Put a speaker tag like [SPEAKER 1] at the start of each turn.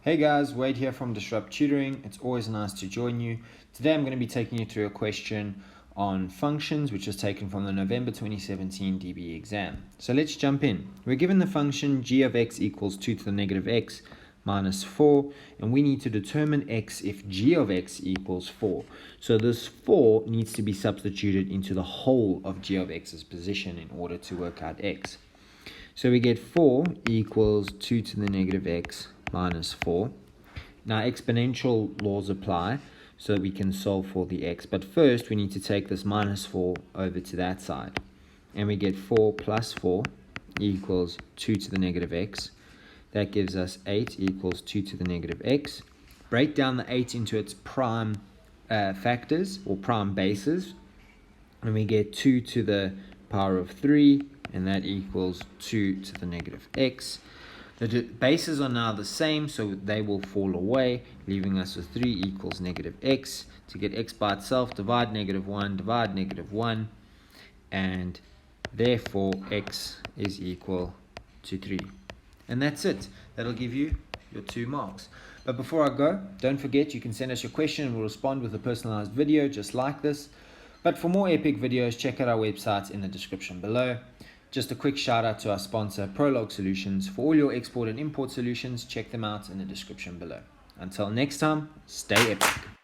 [SPEAKER 1] Hey guys, Wade here from Disrupt Tutoring. It's always nice to join you. Today I'm going to be taking you through a question on functions which was taken from the November 2017 DBE exam. So let's jump in. We're given the function g of x equals 2 to the negative x minus 4, and we need to determine x if g of x equals 4. So this 4 needs to be substituted into the whole of g of x's position in order to work out x. So we get 4 equals 2 to the negative x minus 4. Now exponential laws apply, so we can solve for the x. But first we need to take this minus 4 over to that side. And we get 4 plus 4 equals 2 to the negative x. That gives us 8 equals 2 to the negative x. Break down the 8 into its prime factors or prime bases. And we get 2 to the power of 3. And that equals 2 to the negative x. The bases are now the same, so they will fall away, leaving us with 3 equals negative x. To get x by itself, divide negative 1, and therefore x is equal to 3. And that's it. That'll give you your 2 marks. But before I go, don't forget you can send us your question and we'll respond with a personalized video just like this. But for more epic videos, check out our websites in the description below. Just a quick shout out to our sponsor, Prolog Solutions. For all your export and import solutions, check them out in the description below. Until next time, stay epic.